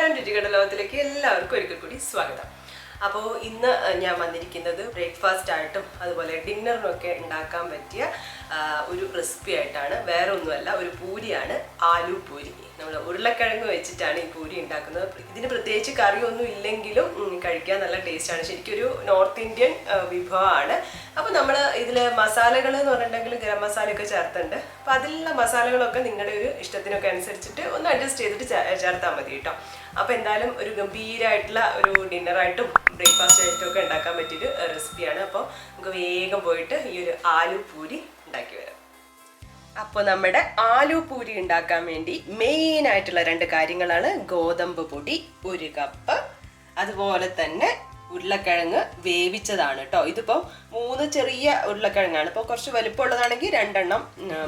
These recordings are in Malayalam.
നമസ്കാരം രുചികട ലോകത്തിലേക്ക് എല്ലാവർക്കും ഒരിക്കൽ കൂടി സ്വാഗതം. അപ്പോൾ ഇന്ന് ഞാൻ വന്നിരിക്കുന്നത് ബ്രേക്ക്ഫാസ്റ്റ് ആയിട്ടും അതുപോലെ ഡിന്നറിനൊക്കെ ഉണ്ടാക്കാൻ പറ്റിയ ഒരു റെസിപ്പി ആയിട്ടാണ്. വേറെ ഒന്നുമല്ല, ഒരു പൂരിയാണ്, ആലു പൂരി. നമ്മൾ ഉരുളക്കിഴങ്ങ് വെച്ചിട്ടാണ് ഈ പൂരി ഉണ്ടാക്കുന്നത്. ഇതിന് പ്രത്യേകിച്ച് കറിയൊന്നും ഇല്ലെങ്കിലും കഴിക്കാൻ നല്ല ടേസ്റ്റാണ്. ശരിക്കും ഒരു നോർത്ത് ഇന്ത്യൻ വിഭവമാണ്. അപ്പോൾ നമ്മൾ ഇതിൽ മസാലകൾ എന്ന് പറഞ്ഞിട്ടുണ്ടെങ്കിൽ ഗരം മസാലയൊക്കെ ചേർത്തുണ്ട്. അപ്പോൾ അതിലുള്ള മസാലകളൊക്കെ നിങ്ങളുടെ ഒരു ഇഷ്ടത്തിനൊക്കെ അനുസരിച്ചിട്ട് ഒന്ന് അഡ്ജസ്റ്റ് ചെയ്തിട്ട് ചേർത്താൽ മതി കേട്ടോ. അപ്പോൾ എന്തായാലും ഒരു ഗംഭീരമായിട്ടുള്ള ഒരു ഡിന്നറായിട്ടും ബ്രേക്ക്ഫാസ്റ്റ് ആയിട്ടും ഒക്കെ ഉണ്ടാക്കാൻ പറ്റിയൊരു റെസിപ്പിയാണ്. അപ്പോൾ നമുക്ക് വേഗം പോയിട്ട് ഈ ഒരു ആലു പൂരി ഉണ്ടാക്കി വരാം. അപ്പോൾ നമ്മുടെ ആലു പൂരി ഉണ്ടാക്കാൻ വേണ്ടി മെയിൻ ആയിട്ടുള്ള 2 കാര്യങ്ങളാണ്: ഗോതമ്പ് പൊടി 1 കപ്പ്, അതുപോലെ തന്നെ ഉരുളക്കിഴങ്ങ് വേവിച്ചതാണ് കേട്ടോ. ഇതിപ്പോൾ 3 ചെറിയ ഉരുളക്കിഴങ്ങാണ്. ഇപ്പോൾ കുറച്ച് വലുപ്പമുള്ളതാണെങ്കിൽ 2 എണ്ണം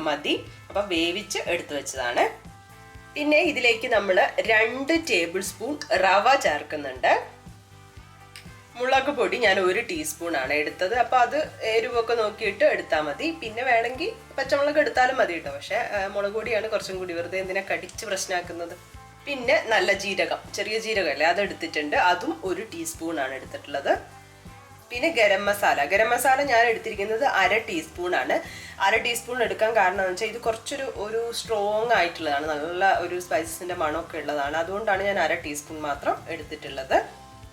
മതി. അപ്പം വേവിച്ച് എടുത്തു വെച്ചതാണ്. പിന്നെ ഇതിലേക്ക് നമ്മൾ 2 ടേബിൾ സ്പൂൺ റവ ചേർക്കുന്നുണ്ട്. മുളക് പൊടി ഞാൻ 1 ടീസ്പൂണാണ് എടുത്തത്. അപ്പോൾ അത് എരിവൊക്കെ നോക്കിയിട്ട് എടുത്താൽ മതി. പിന്നെ വേണമെങ്കിൽ പച്ചമുളക് എടുത്താലും മതി കേട്ടോ. പക്ഷേ മുളക് പൊടിയാണ് കുറച്ചും കൂടി, വെറുതെ എന്തിനാ കടിച്ച് പ്രശ്നമാക്കുന്നത്. പിന്നെ നല്ല ജീരകം, ചെറിയ ജീരകമല്ലേ, അത് എടുത്തിട്ടുണ്ട്. അതും 1 ടീസ്പൂണാണ് എടുത്തിട്ടുള്ളത്. പിന്നെ ഗരം മസാല ഞാൻ എടുത്തിരിക്കുന്നത് 1/2 ടീസ്പൂണാണ്. 1/2 ടീസ്പൂൺ എടുക്കാൻ കാരണം എന്ന് വെച്ചാൽ ഇത് കുറച്ചൊരു സ്ട്രോങ് ആയിട്ടുള്ളതാണ്, നല്ല ഒരു സ്പൈസസിൻ്റെ മണമൊക്കെ ഉള്ളതാണ്. അതുകൊണ്ടാണ് ഞാൻ 1/2 ടീസ്പൂൺ മാത്രം എടുത്തിട്ടുള്ളത്.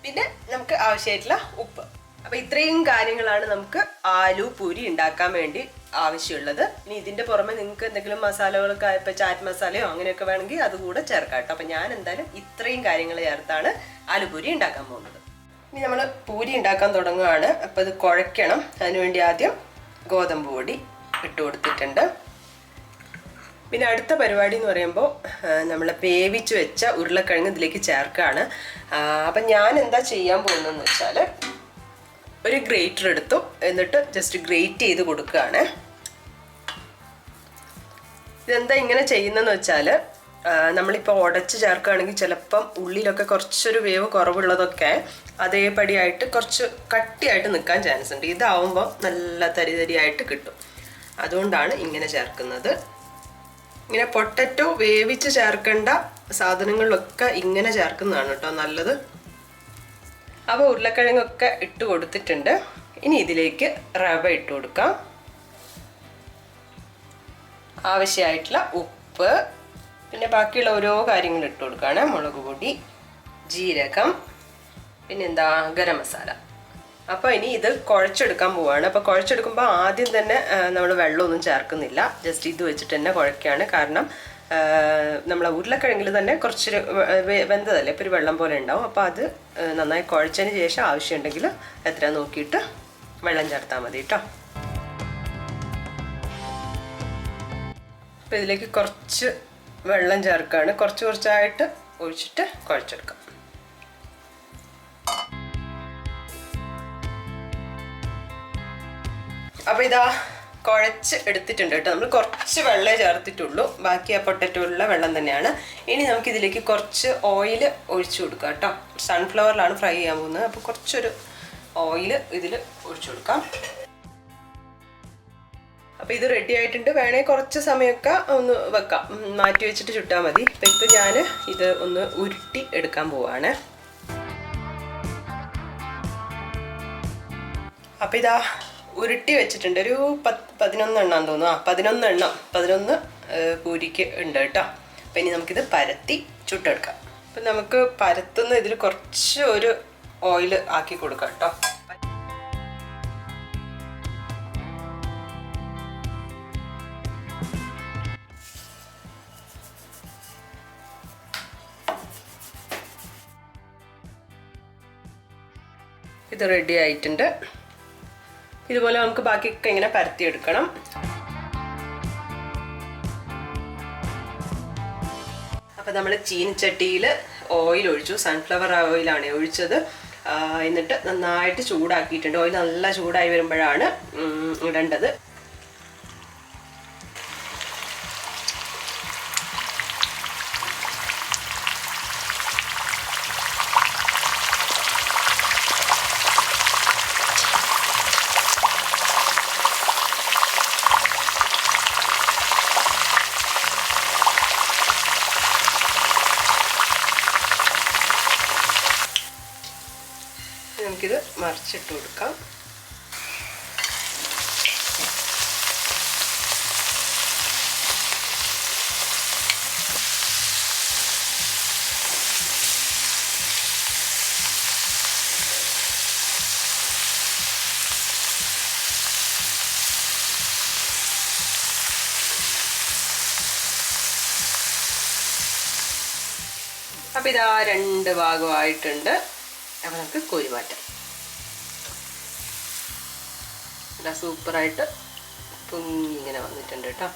പിന്നെ നമുക്ക് ആവശ്യമായിട്ടുള്ള ഉപ്പ്. അപ്പോൾ ഇത്രയും കാര്യങ്ങളാണ് നമുക്ക് ആലു പൂരി ഉണ്ടാക്കാൻ വേണ്ടി ആവശ്യമുള്ളത്. ഇനി ഇതിൻ്റെ പുറമെ നിങ്ങൾക്ക് എന്തെങ്കിലും മസാലകളൊക്കെ ഇപ്പോൾ ചാറ്റ് മസാലയോ അങ്ങനെയൊക്കെ വേണമെങ്കിൽ അതുകൂടെ ചേർക്കാം കേട്ടോ. അപ്പോൾ ഞാൻ എന്തായാലും ഇത്രയും കാര്യങ്ങൾ ചേർത്താണ് ആലു പൂരി ഉണ്ടാക്കാൻ പോകുന്നത്. ഇനി നമ്മൾ പൂരി ഉണ്ടാക്കാൻ തുടങ്ങുകയാണ്. അപ്പോൾ ഇത് കുഴയ്ക്കണം. അതിനുവേണ്ടി ആദ്യം ഗോതമ്പ് പൊടി ഇട്ട് കൊടുത്തിട്ടുണ്ട്. പിന്നെ അടുത്ത പരിപാടി എന്ന് പറയുമ്പോൾ നമ്മൾ വേവിച്ച് വെച്ച ഉരുളക്കിഴങ്ങ് ഇതിലേക്ക് ചേർക്കുകയാണ്. അപ്പം ഞാൻ എന്താ ചെയ്യാൻ പോകുന്നതെന്ന് വെച്ചാൽ ഒരു ഗ്രേറ്റർ എടുത്തു, എന്നിട്ട് ജസ്റ്റ് ഗ്രേറ്റ് ചെയ്ത് കൊടുക്കുകയാണ്. ഇതെന്താ ഇങ്ങനെ ചെയ്യുന്നതെന്ന് വെച്ചാൽ നമ്മളിപ്പോൾ ഉടച്ച് ചേർക്കുകയാണെങ്കിൽ ചിലപ്പം ഉള്ളിലൊക്കെ കുറച്ചൊരു വേവ് കുറവുള്ളതൊക്കെ അതേപടിയായിട്ട് കുറച്ച് കട്ടിയായിട്ട് നിൽക്കാൻ ചാൻസ് ഉണ്ട്. ഇതാവുമ്പോൾ നല്ല തരിതരിയായിട്ട് കിട്ടും. അതുകൊണ്ടാണ് ഇങ്ങനെ ചേർക്കുന്നത്. ഇങ്ങനെ പൊട്ടറ്റോ വേവിച്ച് ചേർക്കേണ്ട സാധനങ്ങളിലൊക്കെ ഇങ്ങനെ ചേർക്കുന്നതാണ് കേട്ടോ നല്ലത്. അപ്പോൾ ഉരുളക്കിഴങ്ങൊക്കെ ഇട്ട് കൊടുത്തിട്ടുണ്ട്. ഇനി ഇതിലേക്ക് റവ ഇട്ട് കൊടുക്കാം. ആവശ്യമായിട്ടുള്ള ഉപ്പ്, പിന്നെ ബാക്കിയുള്ള ഓരോ കാര്യങ്ങൾ ഇട്ട് കൊടുക്കുകയാണ്. മുളക് പൊടി, ജീരകം, പിന്നെന്താ ഗരം മസാല. അപ്പോൾ ഇനി ഇത് കുഴച്ചെടുക്കാൻ പോവുകയാണ്. അപ്പോൾ കുഴച്ചെടുക്കുമ്പോൾ ആദ്യം തന്നെ നമ്മൾ വെള്ളമൊന്നും ചേർക്കുന്നില്ല, ജസ്റ്റ് ഇത് വെച്ചിട്ട് തന്നെ കുഴയ്ക്കുകയാണ്. കാരണം നമ്മളെ ഉരുളക്കിഴങ്ങിൽ തന്നെ കുറച്ചൊരു വെന്തതല്ലേ, ഇപ്പോൾ ഒരു വെള്ളം പോലെ ഉണ്ടാവും. അപ്പോൾ അത് നന്നായി കുഴച്ചതിന് ശേഷം ആവശ്യമുണ്ടെങ്കിൽ എത്ര നോക്കിയിട്ട് വെള്ളം ചേർത്താൽ മതി കേട്ടോ. അപ്പോൾ ഇതിലേക്ക് കുറച്ച് വെള്ളം ചേർക്കുകയാണ്. കുറച്ചായിട്ട് ഒഴിച്ചിട്ട് കുഴച്ചെടുക്കാം. അപ്പോൾ ഇതാ കുഴച്ച് എടുത്തിട്ടുണ്ട് കേട്ടോ. നമ്മൾ കുറച്ച് വെള്ളമേ ചേർത്തിട്ടുള്ളൂ, ബാക്കി ആ പൊട്ടറ്റോയിലുള്ള വെള്ളം തന്നെയാണ്. ഇനി നമുക്കിതിലേക്ക് കുറച്ച് ഓയിൽ ഒഴിച്ചു കൊടുക്കാം കേട്ടോ. സൺഫ്ലവറിലാണ് ഫ്രൈ ചെയ്യാൻ പോകുന്നത്. അപ്പോൾ കുറച്ചൊരു ഓയിൽ ഇതിൽ ഒഴിച്ചു കൊടുക്കാം. അപ്പോൾ ഇത് റെഡി ആയിട്ടുണ്ട്. വേണമെങ്കിൽ കുറച്ച് സമയമൊക്കെ ഒന്ന് വെക്കാം, മാറ്റി വെച്ചിട്ട് ചുട്ടാൽ മതി. അപ്പോൾ ഇപ്പോൾ ഞാൻ ഇത് ഒന്ന് ഉരുട്ടി എടുക്കാൻ പോവാണ്. അപ്പോൾ ഇതാ ഉരുട്ടി വെച്ചിട്ടുണ്ട്. ഒരു 11 എണ്ണം തോന്നുന്നു. 11 പൂരിക്ക് ഉണ്ട് കേട്ടോ. അപ്പം ഇനി നമുക്കിത് പരത്തി ചുട്ടെടുക്കാം. അപ്പം നമുക്ക് പരത്തുന്ന ഇതിൽ കുറച്ച് ഒരു ഓയിൽ ആക്കി കൊടുക്കാം കേട്ടോ. ഇത് റെഡി ആയിട്ടുണ്ട്. ഇതുപോലെ നമുക്ക് ബാക്കിയൊക്കെ ഇങ്ങനെ പരത്തിയെടുക്കണം. അപ്പം നമ്മൾ ചീനിച്ചട്ടിയിൽ ഓയിൽ ഒഴിച്ചു. സൺഫ്ലവർ ഓയിലാണ് ഒഴിച്ചത്. എന്നിട്ട് നന്നായിട്ട് ചൂടാക്കിയിട്ടുണ്ട്. ഓയിൽ നല്ല ചൂടായി വരുമ്പോഴാണ് ഇടേണ്ടത്. നമുക്കിത് മറിച്ചിട്ട് കൊടുക്കാം. അപ്പോൾ ഇതാ 2 ഭാഗമായിട്ടുണ്ട്. അപ്പോൾ നമുക്ക് കോരി മാറ്റാം. ഇതാ സൂപ്പറായിട്ട് പൊങ്ങി ഇങ്ങനെ വന്നിട്ടുണ്ട് കേട്ടോ.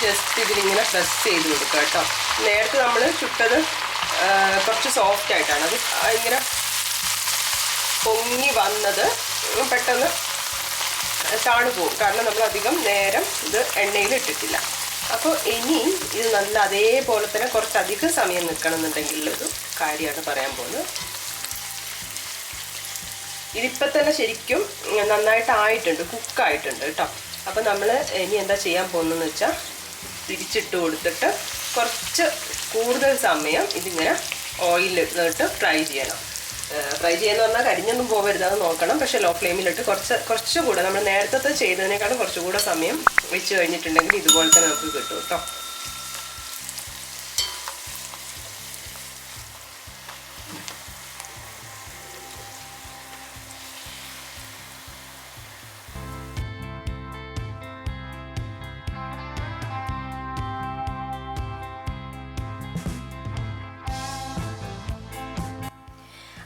ജസ്റ്റ് ഇതിലിങ്ങനെ പ്രസ് ചെയ്ത് കൊടുക്കുക കേട്ടോ. നേരത്തെ നമ്മൾ ചുട്ടത് കുറച്ച് സോഫ്റ്റ് ആയിട്ടാണ്, അത് ഇങ്ങനെ പൊങ്ങി വന്നത് പെട്ടെന്ന് താണു പോകും, കാരണം നമ്മൾ അധികം നേരം ഇത് എണ്ണയിൽ ഇട്ടിട്ടില്ല. അപ്പോൾ ഇനി ഇത് നല്ല അതേപോലെ തന്നെ കുറച്ചധികം സമയം നിൽക്കണം എന്നുണ്ടെങ്കിലൊരു കാര്യമാണ് പറയാൻ പോകുന്നത്. ഇതിപ്പോൾ തന്നെ ശരിക്കും നന്നായിട്ടായിട്ടുണ്ട്, കുക്കായിട്ടുണ്ട് കേട്ടോ. അപ്പോൾ നമ്മൾ ഇനി എന്താ ചെയ്യാൻ പോകുന്നതെന്ന് വെച്ചാൽ തിരിച്ചിട്ട് കൊടുത്തിട്ട് കുറച്ച് കൂടുതൽ സമയം ഇതിങ്ങനെ ഓയിലിട്ട് ഫ്രൈ ചെയ്യണം. ഫ്രൈ ചെയ്യുന്ന പറഞ്ഞാൽ കരിഞ്ഞൊന്നും പോകരുത്, അത് നോക്കണം. പക്ഷേ ലോ ഫ്ലെയിമിലിട്ട് കുറച്ചുകൂടെ നമ്മൾ നേരത്തെ ചെയ്തതിനേക്കാളും കുറച്ചുകൂടെ സമയം വെച്ച് കഴിഞ്ഞിട്ടുണ്ടെങ്കിൽ ഇതുപോലെ തന്നെ നമുക്ക് കിട്ടും കേട്ടോ.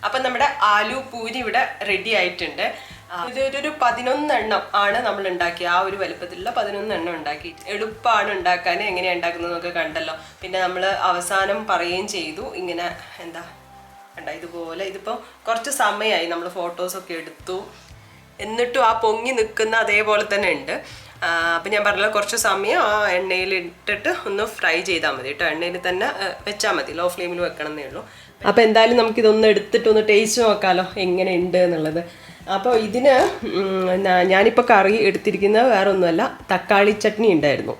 അപ്പം നമ്മുടെ ആലു പൂരി ഇവിടെ റെഡി ആയിട്ടുണ്ട്. ഇതൊരു 11 എണ്ണം ആണ് നമ്മൾ ഉണ്ടാക്കി, ആ ഒരു വലുപ്പത്തിലുള്ള 11 എണ്ണം ഉണ്ടാക്കി. എളുപ്പമാണ് ഉണ്ടാക്കാൻ, എങ്ങനെയാണ് ഉണ്ടാക്കുന്നതെന്നൊക്കെ കണ്ടല്ലോ. പിന്നെ നമ്മൾ അവസാനം പറയുകയും ചെയ്തു ഇങ്ങനെ എന്താ ഇതുപോലെ. ഇതിപ്പോൾ കുറച്ച് സമയമായി നമ്മൾ ഫോട്ടോസൊക്കെ എടുത്തു, എന്നിട്ടും ആ പൊങ്ങി നിൽക്കുന്ന അതേപോലെ തന്നെ ഉണ്ട്. അപ്പം ഞാൻ പറഞ്ഞല്ലോ കുറച്ച് സമയം ആ എണ്ണയിൽ ഇട്ടിട്ട് ഒന്ന് ഫ്രൈ ചെയ്താൽ മതി കേട്ടോ. എണ്ണയിൽ തന്നെ വെച്ചാൽ മതി, ലോ ഫ്ലെയിമിൽ വെക്കണം എന്നേ ഉള്ളൂ. അപ്പോൾ എന്തായാലും നമുക്കിതൊന്ന് എടുത്തിട്ട് ഒന്ന് ടേസ്റ്റ് നോക്കാമല്ലോ എങ്ങനെ ഉണ്ട് എന്നുള്ളത്. അപ്പോൾ ഇതിന് ഞാനിപ്പോൾ കറി എടുത്തിരിക്കുന്നത് വേറെ ഒന്നുമല്ല, തക്കാളി ചട്നി ഉണ്ടായിരുന്നു.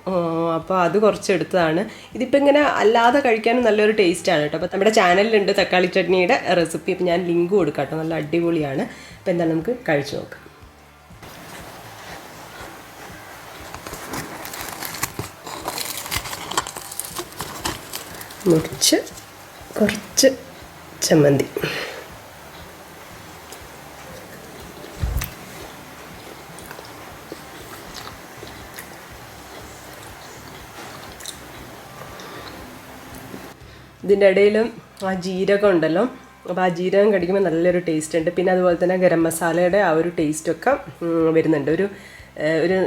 അപ്പോൾ അത് കുറച്ച് എടുത്തതാണ്. ഇതിപ്പോൾ ഇങ്ങനെ അല്ലാതെ കഴിക്കാനും നല്ലൊരു ടേസ്റ്റാണ് കേട്ടോ. അപ്പോൾ നമ്മുടെ ചാനലിലുണ്ട് തക്കാളി ചട്നിയുടെ റെസിപ്പി, അപ്പോൾ ഞാൻ ലിങ്ക് കൊടുക്കാം കേട്ടോ, നല്ല അടിപൊളിയാണ്. അപ്പോൾ എന്തായാലും നമുക്ക് കഴിച്ചു നോക്കാം. മുറിച്ച് കുറച്ച് ചമ്മന്തി, ഇതിൻ്റെ ഇടയിലും ആ ജീരകം ഉണ്ടല്ലോ, അപ്പോൾ ആ ജീരകം കടിക്കുമ്പോൾ നല്ലൊരു ടേസ്റ്റ് ഉണ്ട്. പിന്നെ അതുപോലെ തന്നെ ഗരം മസാലയുടെ ആ ഒരു ടേസ്റ്റൊക്കെ വരുന്നുണ്ട്. ഒരു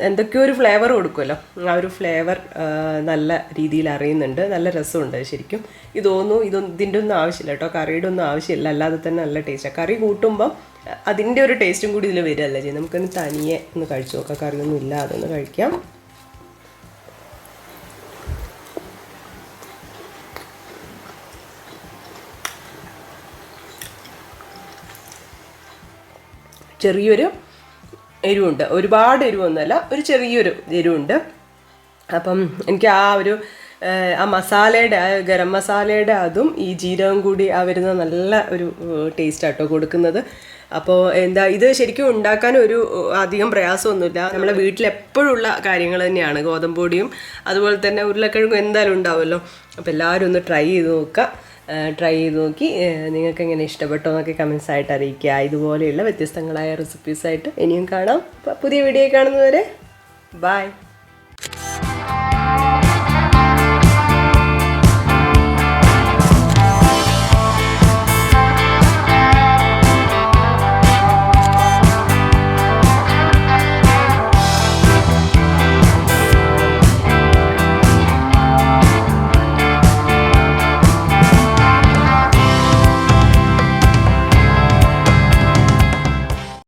എന്തൊക്കെയോ ഒരു ഫ്ലേവർ കൊടുക്കുമല്ലോ, ആ ഒരു ഫ്ലേവർ നല്ല രീതിയിൽ അറിയുന്നുണ്ട്. നല്ല രസമുണ്ട് ശരിക്കും. ഇതിൻ്റെ ഒന്നും ആവശ്യമില്ല കേട്ടോ, കറിയുടെ ഒന്നും ആവശ്യമില്ല, അല്ലാതെ തന്നെ നല്ല ടേസ്റ്റാണ്. കറി കൂട്ടുമ്പം അതിൻ്റെ ഒരു ടേസ്റ്റും കൂടി ഇതിൽ വരികയല്ല ചെയ്യും. നമുക്കൊന്ന് തനിയെ ഒന്ന് കഴിച്ചു നോക്കാം, കറിയൊന്നും ഇല്ലാതെ ഒന്ന് കഴിക്കാം. ചെറിയൊരു എരിവുണ്ട്, ഒരുപാട് എരിവൊന്നുമല്ല, ഒരു ചെറിയൊരു എരിവുണ്ട്. അപ്പം എനിക്ക് ആ മസാലയുടെ, ആ ഗരം മസാലയുടെ അതും ഈ ജീരകം കൂടി വരുന്ന നല്ല ഒരു ടേസ്റ്റാട്ടോ കൊടുക്കുന്നത്. അപ്പോൾ ഇത് ശരിക്കും ഉണ്ടാക്കാൻ ഒരു അധികം പ്രയാസമൊന്നുമില്ല. നമ്മളെ വീട്ടിൽ എപ്പോഴുള്ള കാര്യങ്ങൾ തന്നെയാണ്. ഗോതമ്പ് പൊടിയും അതുപോലെ തന്നെ ഉരുളക്കിഴങ്ങും എന്തായാലും ഉണ്ടാവുമല്ലോ. അപ്പോൾ എല്ലാവരും ഒന്ന് ട്രൈ ചെയ്ത് നോക്കുക. ട്രൈ ചെയ്ത് നോക്കി നിങ്ങൾക്ക് എങ്ങനെ ഇഷ്ടപ്പെട്ടോ എന്നൊക്കെ കമൻസ് ആയിട്ട് അറിയിക്കുക. ഇതുപോലെയുള്ള വ്യത്യസ്തങ്ങളായ റെസിപ്പീസായിട്ട് ഇനിയും കാണാം. പുതിയ വീഡിയോ കാണുന്നവരെ ബൈ.